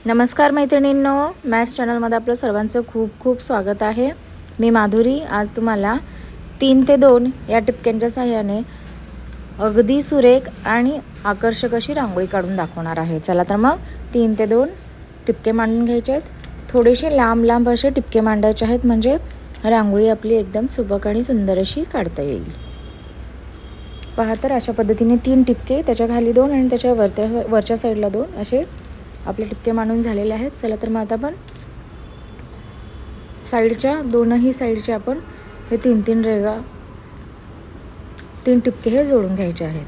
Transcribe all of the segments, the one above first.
नमस्कार मैत्रिणींनो, मॅथ्स चॅनलमध्ये आपलं सर्वांचं खूप खूप स्वागत आहे. मी माधुरी आज तुम्हाला 3 ते 2 या टिपक्यांच्या सहाय्याने अगदी सुरेख आणि आकर्षक अशी रांगोळी काढून दाखवणार आहे. चला तर मग 3 ते 2 टिपके मांडून घ्यायचे आहेत. थोडेसे लांब लांब असे टिपके मांडायचे आहेत, म्हणजे रांगोळी आपली एकदम सुबक आणि सुंदर अशी काढता येईल. पहा तर अशा पद्धतीने 3 टिपके, त्याच्या खाली 2 आणि त्याच्या वरच्या साईडला 2 असे आपले टिपके मांडून झालेले आहेत. चला तर मग आता आपण साईडच्या दोनही साईडचे आपण हे 3 रेगा 3 टिपके हे जोडून घ्यायचे आहेत.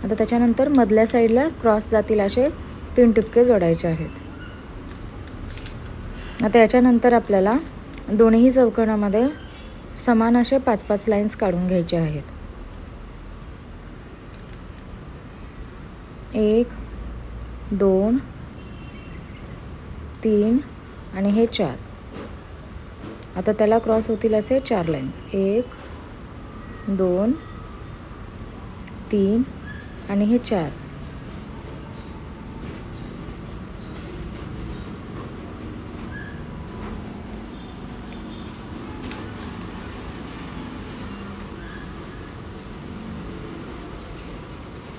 आता त्याच्यानंतर मधल्या साईडला क्रॉस जातील असे 3 टिपके जोडायचे आहेत. आता याच्यानंतर आपल्याला दोन्ही चौकोनामध्ये समान असे 5-5 लाईन्स काढून घ्यायचे आहेत. 1 2 3 आणि हे 4. आता त्याला क्रॉस होतील असे 4 लाईन्स. 1 2 3 आणि हे 4.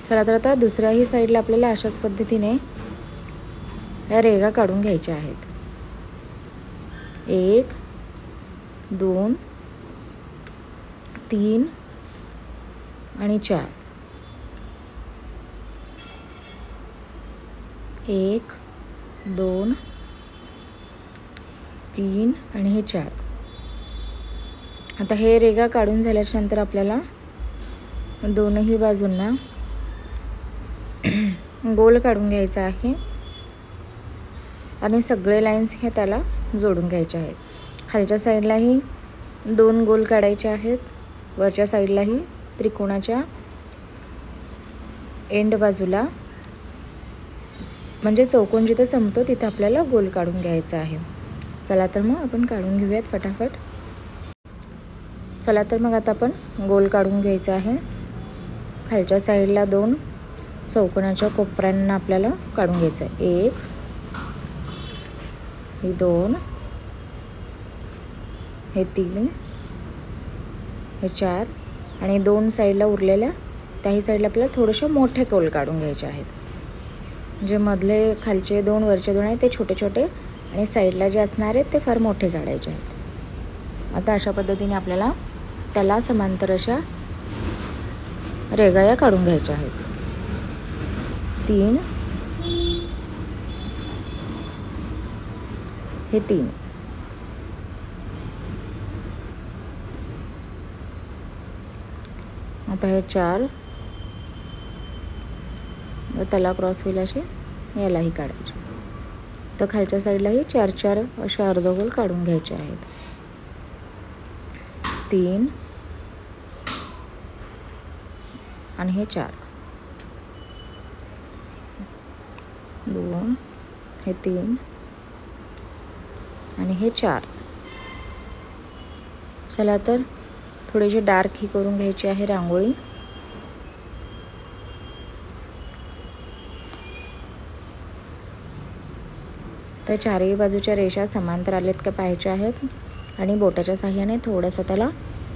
चला तर आता दुसऱ्याही साईडला आपल्याला अशाच पद्धतीने या रेगा काढून घ्यायच्या आहेत. 1 2 3 आणि 4. 1 2 3 आणि हे 4. आता हे रेगा काढून झाल्याच्या नंतर आपल्याला दोनही बाजूंना गोल काढून घ्यायचा आहे आणि सगळे लाईन्स हे त्याला जोडून घ्यायचे आहेत. खालच्या साईडलाही 2 गोल काढायचे आहेत. वरच्या साईडलाही त्रिकोणाच्या एंड बाजूला, म्हणजे चौकोन जिथे संपतो तिथे आपल्याला गोल काढून घ्यायचा आहे. चला तर मग आपण काढून घेऊयात फटाफट. चला तर मग आता आपण गोल काढून घ्यायचा आहे. खालच्या साईडला 2 चौकोनाच्या कोपऱ्यांना आपल्याला काढून घ्यायचं आहे. 1 हे 2 हे 3 हे 4 आणि 2 साईडला उरलेल्या त्याही साईडला आपल्याला थोडेसे मोठे गोल काढून घ्यायचे आहेत. जे मधले खालचे 2 वरचे 2 आहेत ते छोटे छोटे आणि साईडला जे असणार आहेत ते फार मोठे काढायचे आहेत. आता अशा पद्धतीने आपल्याला त्याला समांतर अशा रेगा काढून घ्यायच्या आहेत. 3 हे 3. आता हे 4 व त्याला क्रॉस होईल असे यालाही काढायचे. तर खालच्या साईडलाही 4-4 असे अर्धगोल काढून घ्यायचे आहेत. 3 आणि हे 4. 2 हे 3 आणि हे 4. चला तर थोडीशी डार्क ही करून घ्यायची आहे रांगोळी. तर चारही बाजूच्या रेषा समांतर आलेत का पाहायच्या आहेत आणि बोटाच्या साहाय्याने थोडंसं त्याला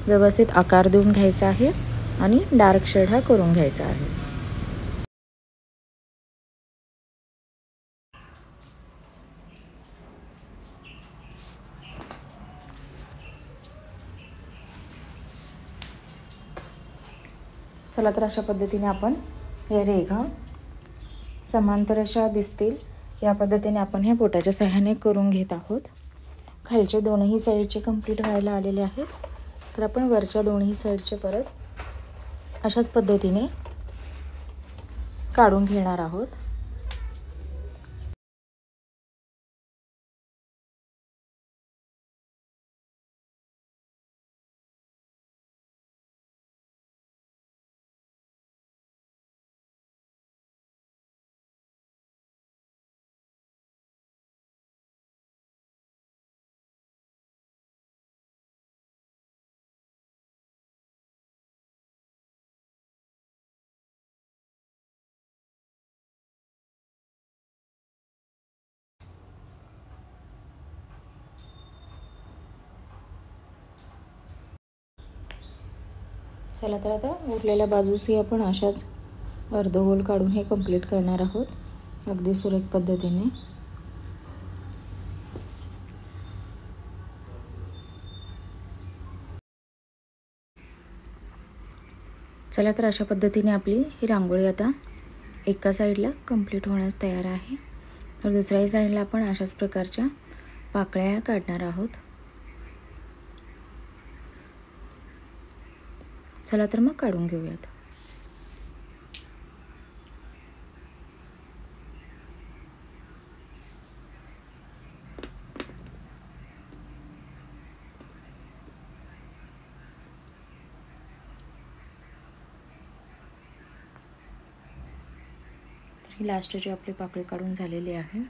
व्यवस्थित आकार देऊन घ्यायचा आहे आणि डार्क शेड हा करून घ्यायचा आहे. चला तर अशा पद्धतीने आपण हे रेघा समांतर अशा दिसतील या पद्धतीने आपण हे बोटाच्या सहाय्याने करून घेत आहोत. खालचे दोनही साईडचे कंप्लीट व्हायला आलेले आहेत. तर आपण वरच्या दोन्ही साईडचे परत अशाच पद्धतीने काढून घेणार आहोत. चला तर आता उरलेल्या बाजूसही आपण अशाच अर्धगोल काढून हे कंप्लीट करणार आहोत अगदी सुरेख पद्धतीने. चला तर अशा पद्धतीने आपली ही रांगोळी आता एका साईडला कंप्लीट होण्यास तयार आहे. तर दुसऱ्याही साईडला आपण अशाच प्रकारच्या पाकळ्या काढणार आहोत. चला तर मग काढून घेऊयात. ही लास्टची आपली पाकळी काढून झालेली आहे.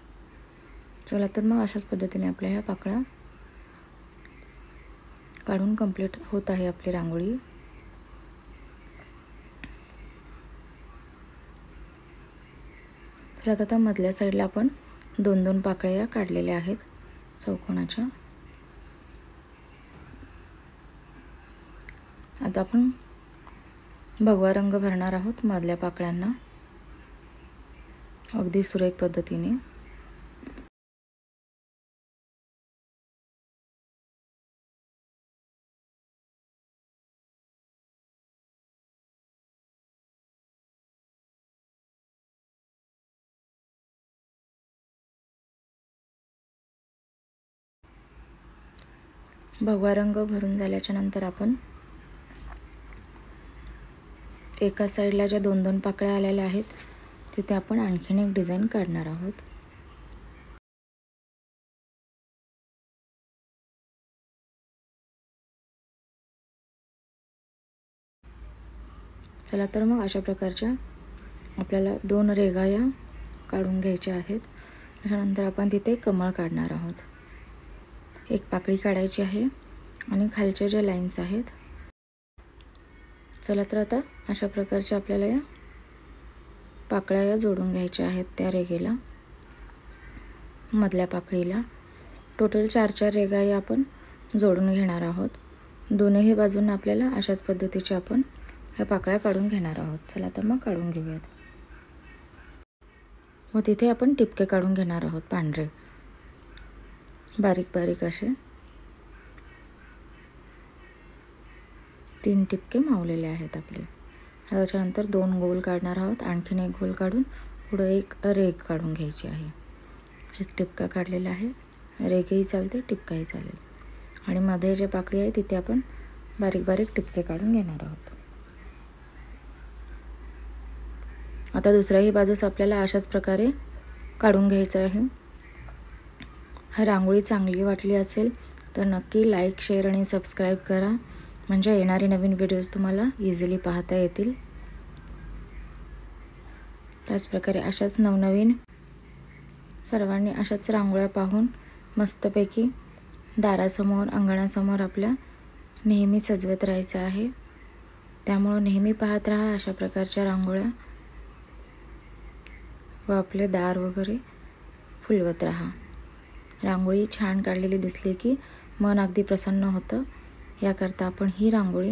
चला तर मग अशाच पद्धतीने आपल्या ह्या पाकळ्या काढून कंप्लीट होत आहे आपली रांगोळी. तर आता मधल्या साईडला आपण 2-2 पाकळ्या काढलेल्या आहेत चौकोनाच्या. आता आपण भगवा रंग भरणार आहोत मधल्या पाकळ्यांना अगदी सुरेख पद्धतीने. भगवा रंग भरून झाल्याच्या नंतर आपण एका साईडला ज्या 2-2 पाकळ्या आलेल्या आहेत तिथे आपण आणखीन एक डिझाईन काढणार आहोत. चला तर मग अशा प्रकारच्या आपल्याला 2 रेघा या काढून घ्यायच्या आहेत. त्याच्यानंतर आपण तिथे कमळ काढणार आहोत. एक पाकळी काढायची आहे आणि खालच्या ज्या लाईन्स आहेत. चला तर आता अशा प्रकारच्या आपल्याला या पाकळ्या या जोडून घ्यायच्या आहेत त्या रेघेला मधल्या पाकळीला. टोटल 4-4 रेघा या आपण जोडून घेणार आहोत. दोन्ही बाजूंना आपल्याला अशाच पद्धतीचे आपण ह्या पाकळ्या काढून घेणार आहोत. चला तर मग काढून घेऊयात. व तिथे आपण टिपके काढून घेणार आहोत पांढरे बारीक बारीक असे 3 टिपके मावलेले आहेत आपले. त्याच्यानंतर 2 गोल काढणार आहोत. आणखीन एक गोल काढून पुढे एक रेघ काढून घ्यायची आहे. एक टिपका काढलेला आहे. रेघही चालते टिपकाही चालेल. आणि मध्ये जे पाकळी आहे तिथे आपण बारीक बारीक टिपके काढून घेणार आहोत. आता दुसऱ्याही बाजूस आपल्याला अशाच प्रकारे काढून घ्यायचं आहे. हा रांगोळी चांगली वाटली असेल तर नक्की लाईक, शेअर आणि सबस्क्राईब करा. म्हणजे येणारे नवीन व्हिडिओज तुम्हाला इझिली पाहता येतील. त्याचप्रकारे अशाच नवनवीन सर्वांनी अशाच रांगोळ्या पाहून मस्तपैकी दारासमोर अंगणासमोर आपल्या नेहमी सजवत राहायचं आहे. त्यामुळे नेहमी पाहत राहा अशा प्रकारच्या रांगोळ्या व आपले दार वगैरे फुलवत राहा. रांगोळी छान काढलेली दिसली की मन अगदी प्रसन्न होतं. याकरता आपण ही रांगोळी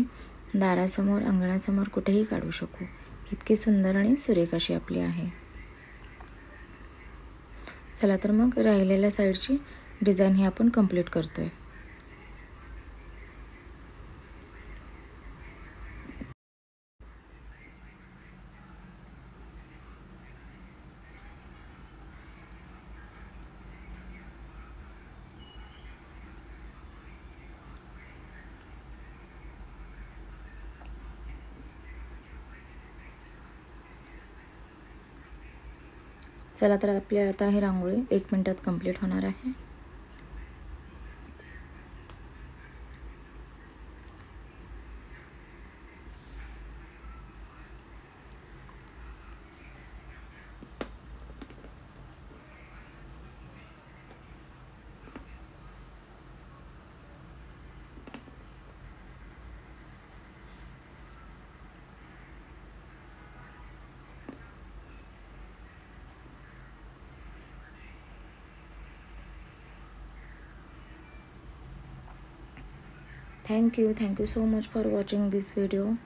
दारासमोर अंगणासमोर कुठेही काढू शकू. इतकी सुंदर आणि सुरेख अशी आपली आहे. चला तर मग राहिलेल्या साईडची डिझाईन ही आपण कंप्लीट करतोय. चला तर आपली आता ही रांगोळी 1 मिनिटात कंप्लीट होणार आहे. Thank you so much for watching this video.